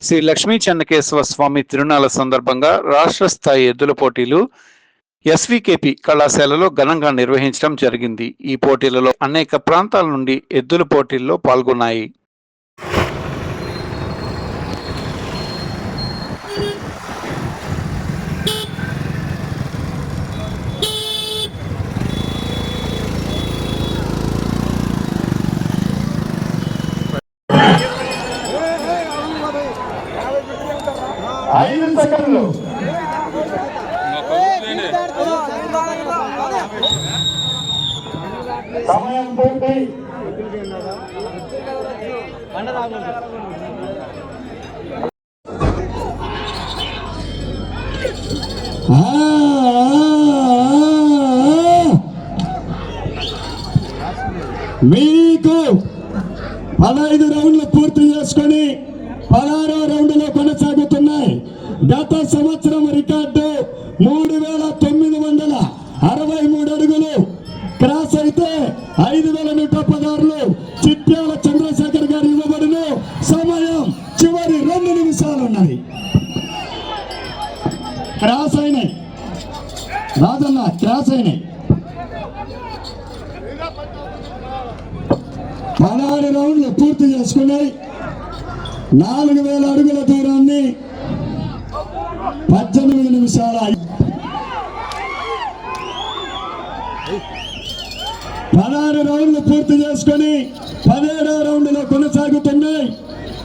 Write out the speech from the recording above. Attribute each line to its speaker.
Speaker 1: శ్రీ లక్ష్మీ చెన్నకేశవ స్వామి తిరునాళ్ల సందర్భంగా రాష్ట్ర స్థాయి ఎద్దుల పోటీలు ఎస్వికేపి కళాశాలలో ఘనంగా నిర్వహించడం జరిగింది. ఈ పోటీలలో అనేక ప్రాంతాల నుండి ఎద్దుల పోటీల్లో పాల్గొన్నాయి.
Speaker 2: సమయం పూర్తి. మీకు 15 రౌండ్లు పూర్తి చేసుకొని 16వ రౌండ్లో కొనసాగుతున్నాయి. గత సంవత్సరం రికార్డు 3963 అడుగులు క్రాస్ అయితే 5116 చిట్యాల చంద్రశేఖర్ గారు ఇవ్వబడిన సమయం చివరి 2 నిమిషాలు ఉన్నాయి. క్రాస్ అయినాయి రాజన్న, క్రాస్ అయినాయి. 16 రౌండ్లు పూర్తి చేసుకున్నాయి. 4000 అడుగుల దూరాన్ని 18 నిమిషాల 16 రౌండ్లు పూర్తి చేసుకొని 17వ రౌండ్లో కొనసాగుతున్నాయి.